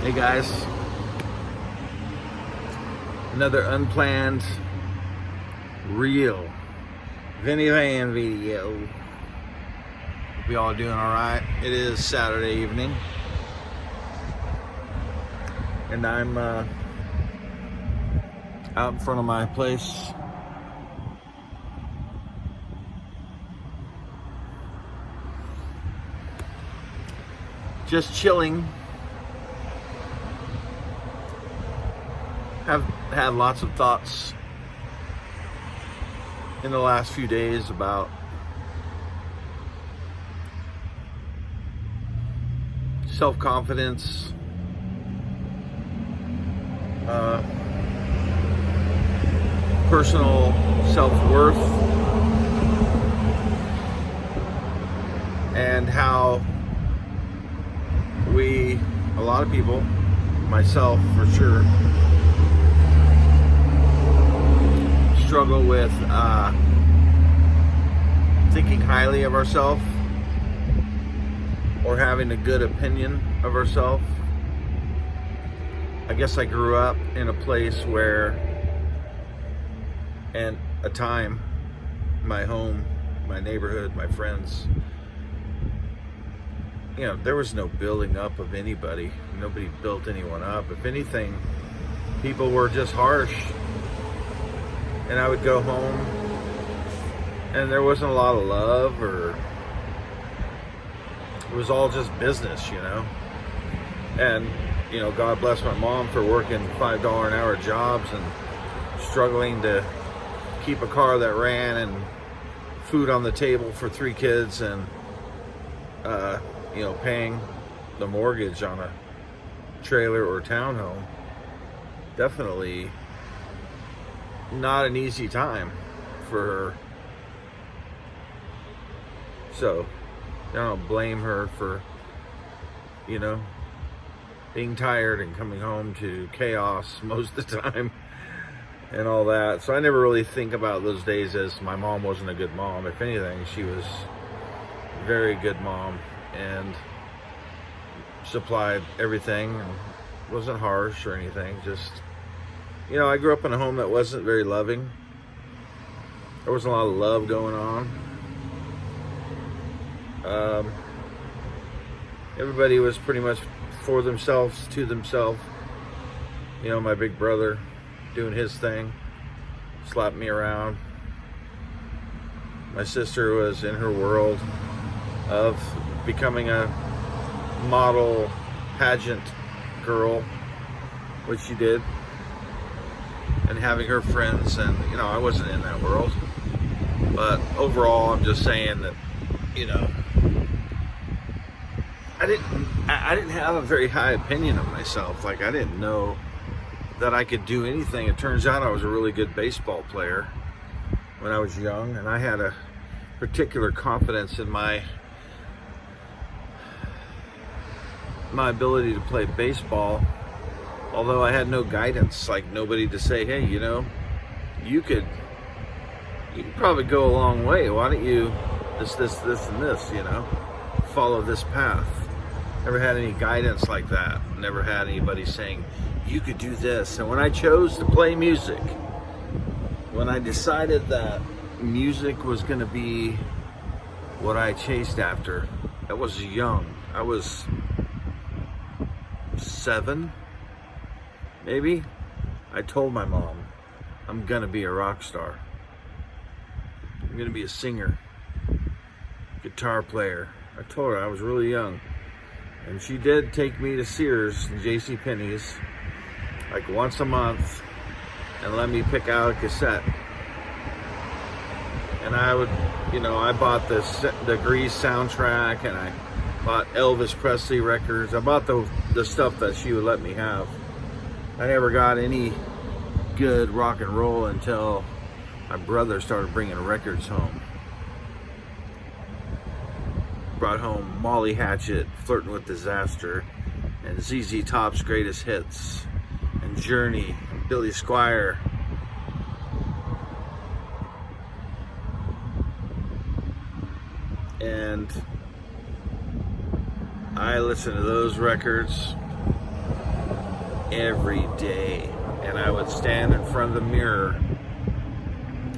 Hey guys, another unplanned, real Vinny Van video. Hope you all doing alright. It is Saturday evening, and I'm out in front of my place. Just chilling. Have had lots of thoughts in the last few days about self-confidence, personal self-worth, and how a lot of people, myself for sure, struggle with thinking highly of ourselves or having a good opinion of ourselves. I guess I grew up in a place where, and a time, my home, my neighborhood, my friends, there was no building up of anybody. Nobody built anyone up. If anything, people were just harsh. And I would go home and there wasn't a lot of love, or it was all just business, And, God bless my mom for working $5 an hour jobs and struggling to keep a car that ran and food on the table for 3 kids and, paying the mortgage on a trailer or townhome. Definitely not an easy time for her. So I don't blame her for, being tired and coming home to chaos most of the time and all that. So I never really think about those days as my mom wasn't a good mom. If anything, she was a very good mom and supplied everything and wasn't harsh or anything. Just, I grew up in a home that wasn't very loving. There wasn't a lot of love going on. Everybody was pretty much for themselves, to themselves. My big brother doing his thing, slapped me around. My sister was in her world of becoming a model pageant girl, which she did, and having her friends, and I wasn't in that world. But overall, I'm just saying that I didn't have a very high opinion of myself. Like, I didn't know that I could do anything. It turns out I was a really good baseball player when I was young, and I had a particular confidence in my ability to play baseball, although I had no guidance, like nobody to say, hey, you could probably go a long way. Why don't you this and this, follow this path. Never had any guidance like that. Never had anybody saying, you could do this. And when I chose to play music, when I decided that music was going to be what I chased after, I was young. I was 7, maybe. I told my mom, I'm gonna be a rock star. I'm gonna be a singer, guitar player. I told her I was really young. And she did take me to Sears and JCPenney's like once a month and let me pick out a cassette. And I would, I bought the Grease soundtrack, and I bought Elvis Presley records. I bought the stuff that she would let me have. I never got any good rock and roll until my brother started bringing records home. Brought home Molly Hatchet, Flirting with Disaster, and ZZ Top's Greatest Hits, and Journey, and Billy Squier. And I listened to those records every day. And I would stand in front of the mirror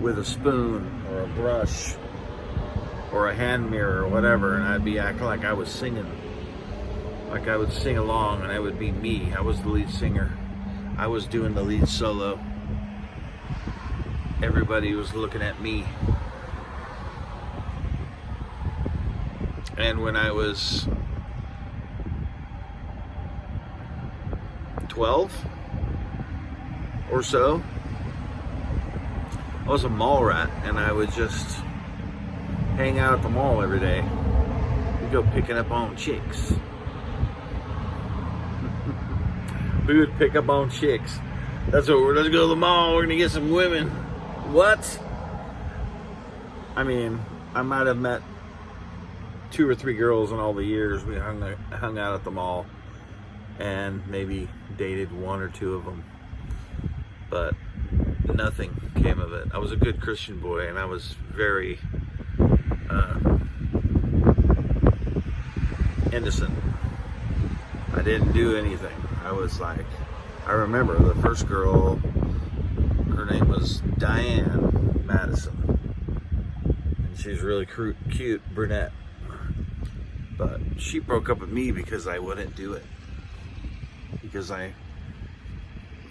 with a spoon or a brush or a hand mirror or whatever, and I'd be acting like I was singing. Like I would sing along, and I would be me. I was the lead singer. I was doing the lead solo. Everybody was looking at me. And when I was 12 or so, I was a mall rat, and I would just hang out at the mall every day. We'd go picking up on chicks. We would pick up on chicks. That's what let's go to the mall, we're gonna get some women. What? I mean, I might have met 2 or 3 girls in all the years we hung out at the mall, and maybe dated 1 or 2 of them, but nothing came of it. I was a good Christian boy, and I was very innocent. I didn't do anything. I was like, I remember the first girl, her name was Diane Madison, and she's really cute brunette, but she broke up with me because I wouldn't do it, because I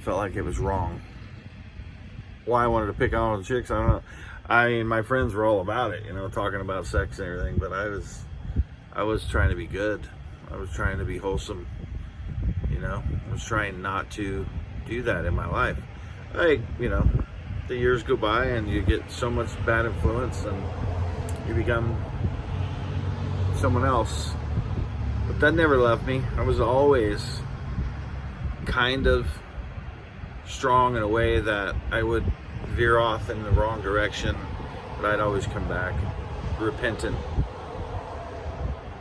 felt like it was wrong. Why I wanted to pick on the chicks, I don't know. I mean, my friends were all about it, you know, talking about sex and everything, but I was trying to be good. I was trying to be wholesome, you know. I was trying not to do that in my life. You know, the years go by and you get so much bad influence and you become someone else. But that never left me. I was always kind of strong in a way that I would veer off in the wrong direction, but I'd always come back repentant.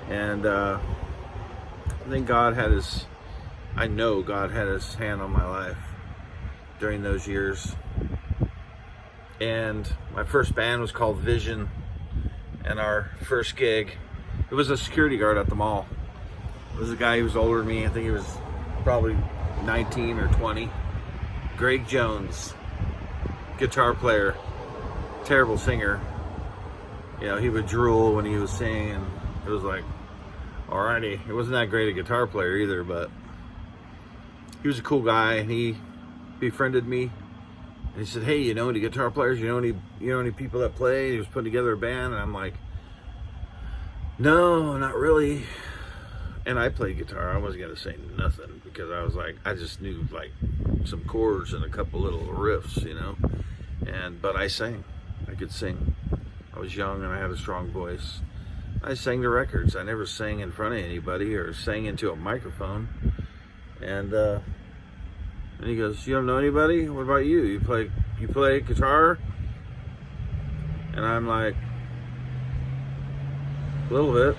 And I think I know God had his hand on my life during those years. And my first band was called Vision, and our first gig, it was a security guard at the mall. It was a guy who was older than me. I think he was probably 19 or 20. Greg Jones, guitar player, terrible singer. You know, he would drool when he was singing. It was like, alrighty. He wasn't that great a guitar player either, but he was a cool guy, and he befriended me. And he said, hey, you know any guitar players? You know any people that play? He was putting together a band, and I'm like, no, not really. And I played guitar. I wasn't gonna say nothing because I was like, I just knew like some chords and a couple little riffs, you know. But I sang. I could sing. I was young and I had a strong voice. I sang the records. I never sang in front of anybody or sang into a microphone. And he goes, you don't know anybody? What about you? You play guitar? And I'm like, a little bit.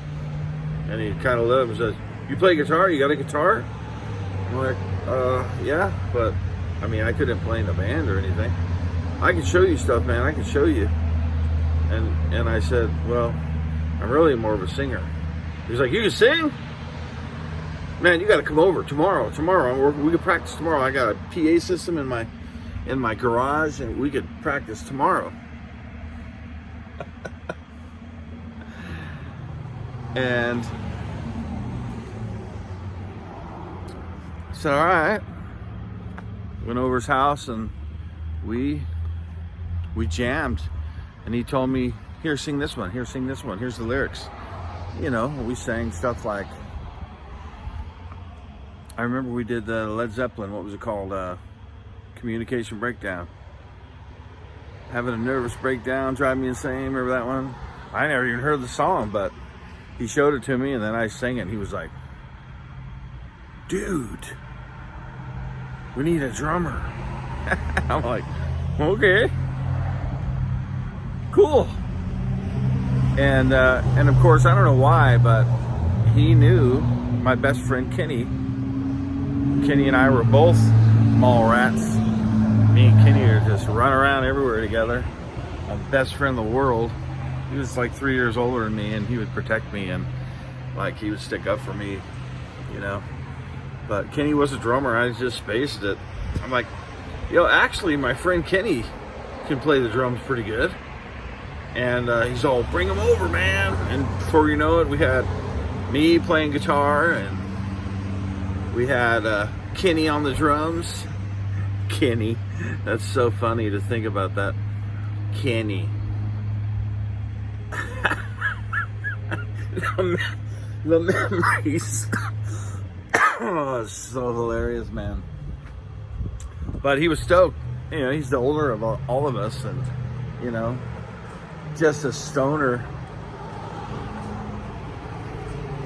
And he kind of looked and says, you play guitar? You got a guitar? I'm like, yeah, but I mean, I couldn't play in a band or anything. I can show you stuff, man. I can show you. And I said, well, I'm really more of a singer. He's like, you can sing? Man, you got to come over tomorrow. We could practice tomorrow. I got a PA system in my garage, and we could practice tomorrow. And I said, all right. Went over his house, and we jammed. And he told me, here, sing this one. Here, sing this one. Here's the lyrics. You know, we sang stuff like, I remember we did the Led Zeppelin, what was it called? Communication Breakdown. Having a nervous breakdown, drive me insane. Remember that one? I never even heard the song, but he showed it to me, and then I sang it, and he was like, dude, we need a drummer. I'm like, okay, cool. And of course, I don't know why, but he knew my best friend Kenny. Kenny and I were both mall rats. Me and Kenny are just run around everywhere together. My best friend in the world. He was like 3 years older than me, and he would protect me, and like he would stick up for me, you know. But Kenny was a drummer. I just spaced it. I'm like, actually, my friend Kenny can play the drums pretty good. And he's all, bring him over, man. And before you know it, we had me playing guitar, and we had Kenny on the drums. Kenny. That's so funny to think about that. Kenny. The memories. Oh, it's so hilarious, man. But he was stoked. He's the older of all of us, and just a stoner.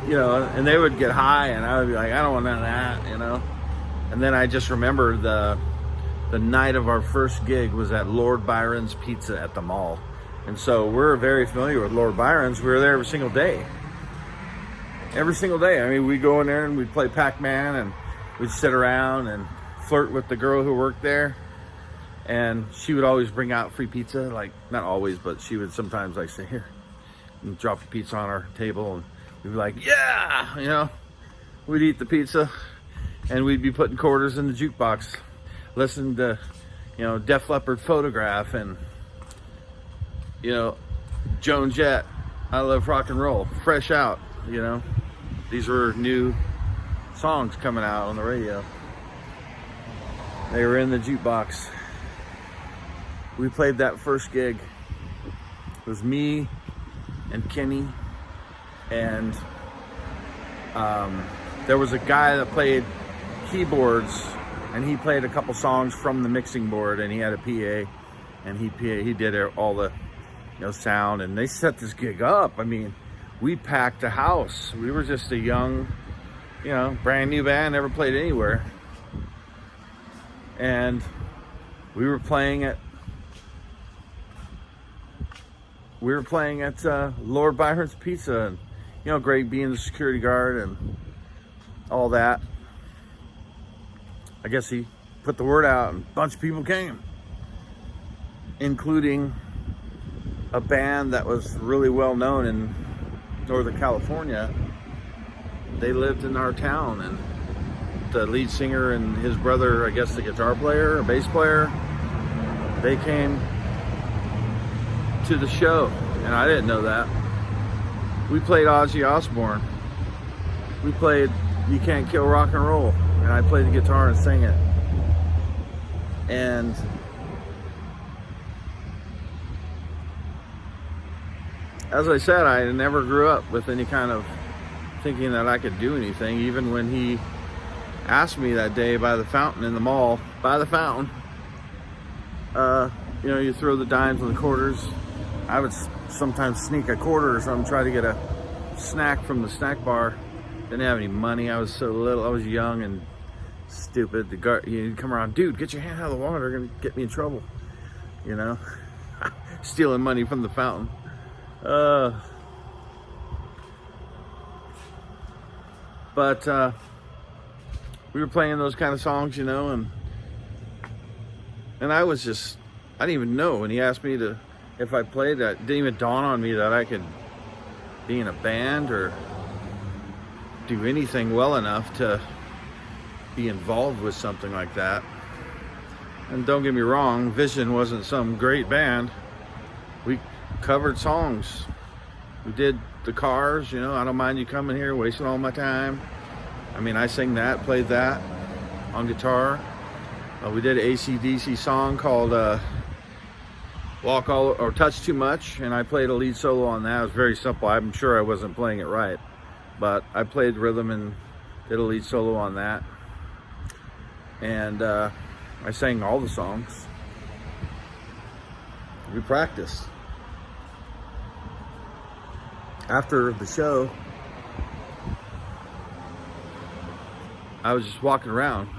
And they would get high, and I would be like, I don't want none of that, And then I just remember the night of our first gig was at Lord Byron's Pizza at the mall. And so we're very familiar with Lord Byron's. We were there every single day. Every single day. I mean, we'd go in there and we'd play Pac-Man, and we'd sit around and flirt with the girl who worked there. And she would always bring out free pizza. Like, not always, but she would sometimes say, here, and drop the pizza on our table. And we'd be like, yeah, we'd eat the pizza, and we'd be putting quarters in the jukebox, listening to, Def Leppard Photograph, and, Joan Jett, I Love Rock and Roll, fresh out, These were new songs coming out on the radio. They were in the jukebox. We played that first gig. It was me and Kenny, and there was a guy that played keyboards, and he played a couple songs from the mixing board, and he had a PA, and he did all the sound, and they set this gig up. I mean, we packed a house. We were just a young, brand new band, never played anywhere, and we were playing at Lord Byron's Pizza, and Greg being the security guard and all that. I guess he put the word out, and a bunch of people came, including a band that was really well known in Northern California. They lived in our town, and the lead singer and his brother, I guess the guitar player or bass player, they came to the show, and I didn't know that. We played Ozzy Osbourne. We played You Can't Kill Rock and Roll, and I played the guitar and sang it. And as I said, I never grew up with any kind of thinking that I could do anything. Even when he asked me that day by the fountain in the mall, by the fountain, you throw the dimes and the quarters. I would sometimes sneak a quarter or something, try to get a snack from the snack bar. Didn't have any money. I was so little. I was young and stupid. The guard, you'd come around, dude, get your hand out of the water. They're gonna get me in trouble. Stealing money from the fountain. But we were playing those kind of songs, and I was just, I didn't even know when he asked me if I played that. It didn't even dawn on me that I could be in a band or do anything well enough to be involved with something like that. And don't get me wrong, Vision wasn't some great band. We covered songs. We did the Cars, I Don't Mind You Coming Here, Wasting All My Time. I mean, I sang that, played that on guitar. We did an AC/DC song called Walk All or Touch Too Much, and I played a lead solo on that. It was very simple. I'm sure I wasn't playing it right, but I played rhythm and did a lead solo on that. And I sang all the songs. We practiced. After the show, I was just walking around,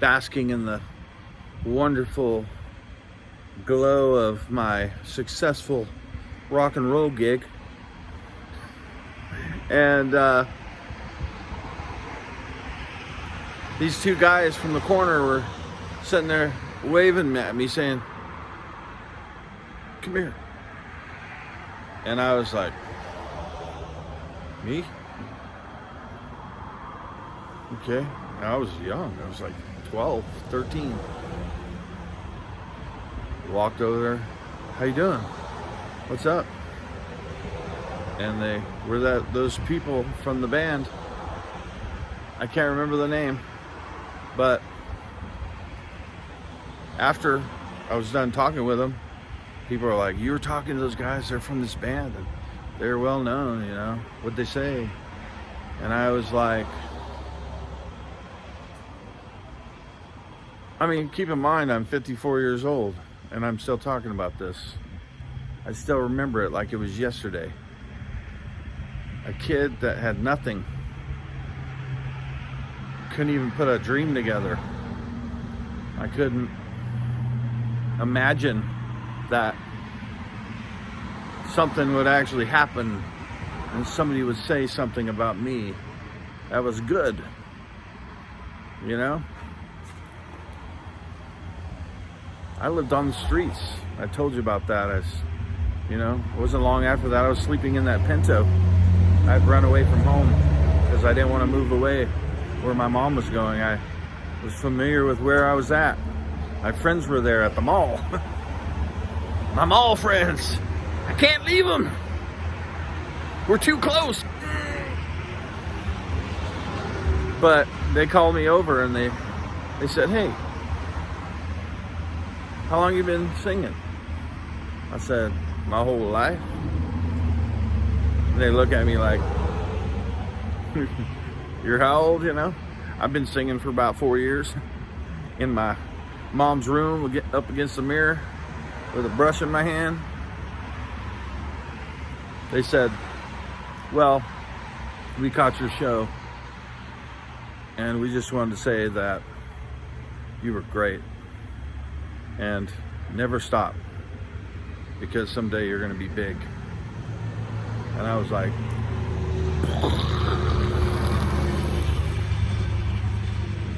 basking in the wonderful glow of my successful rock and roll gig. And these two guys from the corner were sitting there waving at me saying, come here. And I was like, me? Okay. I was young. I was like 12, 13. Walked over there. How you doing? What's up? And they were those people from the band. I can't remember the name, but after I was done talking with them, people were like, "You were talking to those guys? They're from this band, and they're well known. You know, what'd they say?" And I was like, I mean, keep in mind, I'm 54 years old, and I'm still talking about this. I still remember it like it was yesterday. A kid that had nothing, couldn't even put a dream together. I couldn't imagine that something would actually happen and somebody would say something about me that was good, you know? I lived on the streets. I told you about that. It wasn't long after that I was sleeping in that Pinto. I'd run away from home because I didn't want to move away where my mom was going. I was familiar with where I was at. My friends were there at the mall. My mall friends. I can't leave them. We're too close. But they called me over and they said, "Hey, how long you been singing?" I said, "My whole life." And they look at me like, "You're how old, you know?" I've been singing for about 4 years in my mom's room, up against the mirror with a brush in my hand. They said, "Well, we caught your show and we just wanted to say that you were great and never stop because someday you're going to be big." And I was like,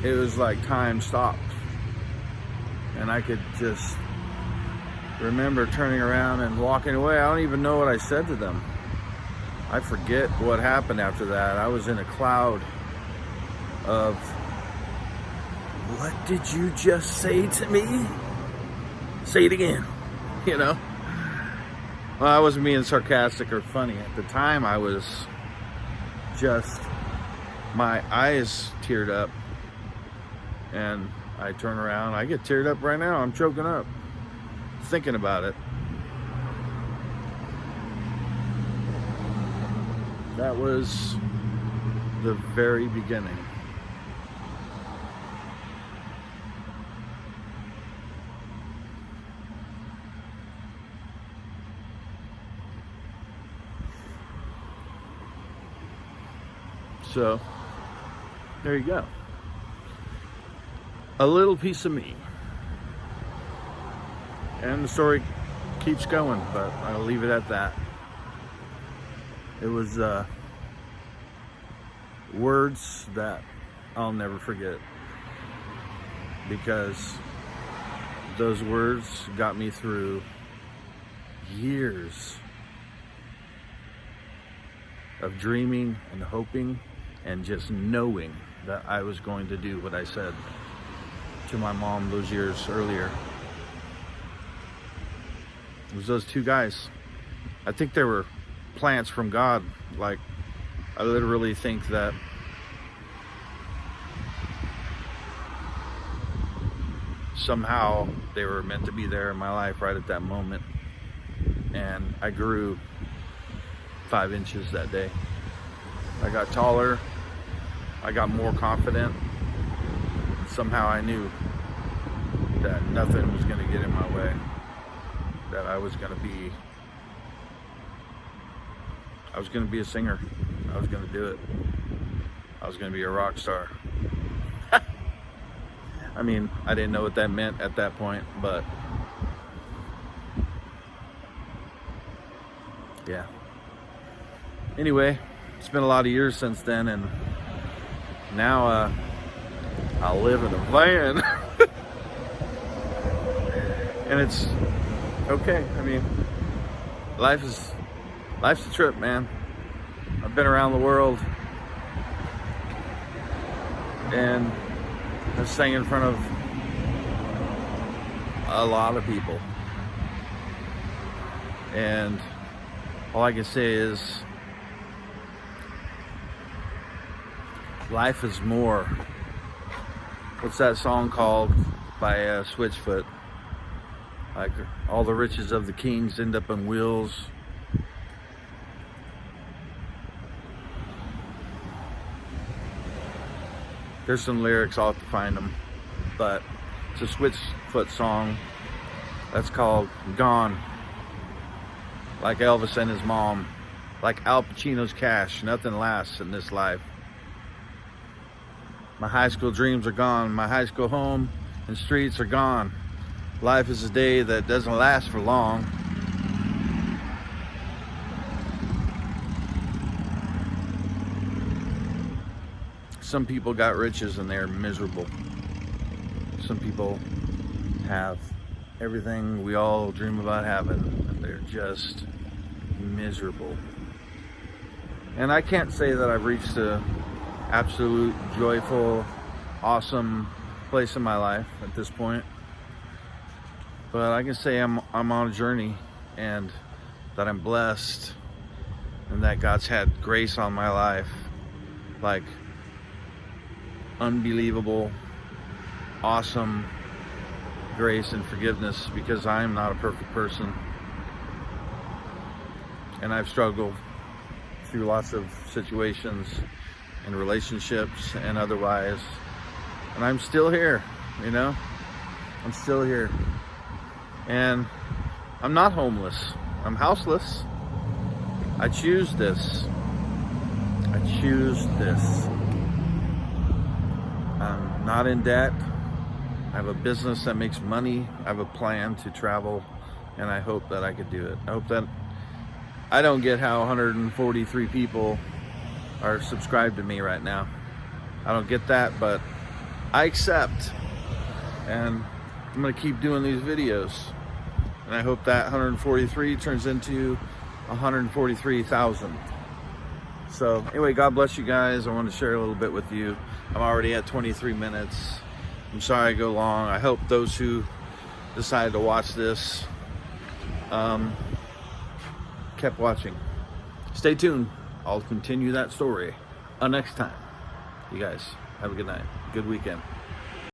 it was like time stopped. And I could just remember turning around and walking away. I don't even know what I said to them. I forget what happened after that. I was in a cloud of, "What did you just say to me? Say it again," you know? Well, I wasn't being sarcastic or funny. At the time, I was just, my eyes teared up. And I turn around, I get teared up right now. I'm choking up thinking about it. That was the very beginning. So, there you go. A little piece of me. And the story keeps going, but I'll leave it at that. It was words that I'll never forget, because those words got me through years of dreaming and hoping and just knowing that I was going to do what I said to my mom those years earlier. It was those two guys. I think they were plants from God. Like, I literally think that somehow they were meant to be there in my life right at that moment. And I grew 5 inches that day. I got taller. I got more confident. Somehow I knew that nothing was going to get in my way. That I was going to be a singer. I was going to do it. I was going to be a rock star. I mean, I didn't know what that meant at that point, but yeah. Anyway, it's been a lot of years since then, and now I live in a van. And it's okay. I mean, life's a trip, man. I've been around the world And I sang in front of a lot of people. And all I can say is life is more. What's that song called by Switchfoot? Like, all the riches of the kings end up on wheels. There's some lyrics, I'll have to find them. But it's a Switchfoot song that's called Gone. Like Elvis and his mom. Like Al Pacino's cash. Nothing lasts in this life. My high school dreams are gone. My high school home and streets are gone. Life is a day that doesn't last for long. Some people got riches and they're miserable. Some people have everything we all dream about having and they're just miserable. And I can't say that I've reached a absolute joyful, awesome place in my life at this point. But I can say I'm on a journey, and that I'm blessed, and that God's had grace on my life, like unbelievable, awesome grace and forgiveness, because I'm not a perfect person. And I've struggled through lots of situations and relationships and otherwise. And I'm still here, you know? I'm still here. And I'm not homeless. I'm houseless. I choose this. I choose this. I'm not in debt. I have a business that makes money. I have a plan to travel, and I hope that I could do it. I hope that I don't get how 143 people are subscribed to me right now. I don't get that, but I accept. And I'm gonna keep doing these videos. And I hope that 143 turns into 143,000. So anyway, God bless you guys. I want to share a little bit with you. I'm already at 23 minutes. I'm sorry I go long. I hope those who decided to watch this kept watching. Stay tuned. I'll continue that story next time. You guys have a good night. Good weekend.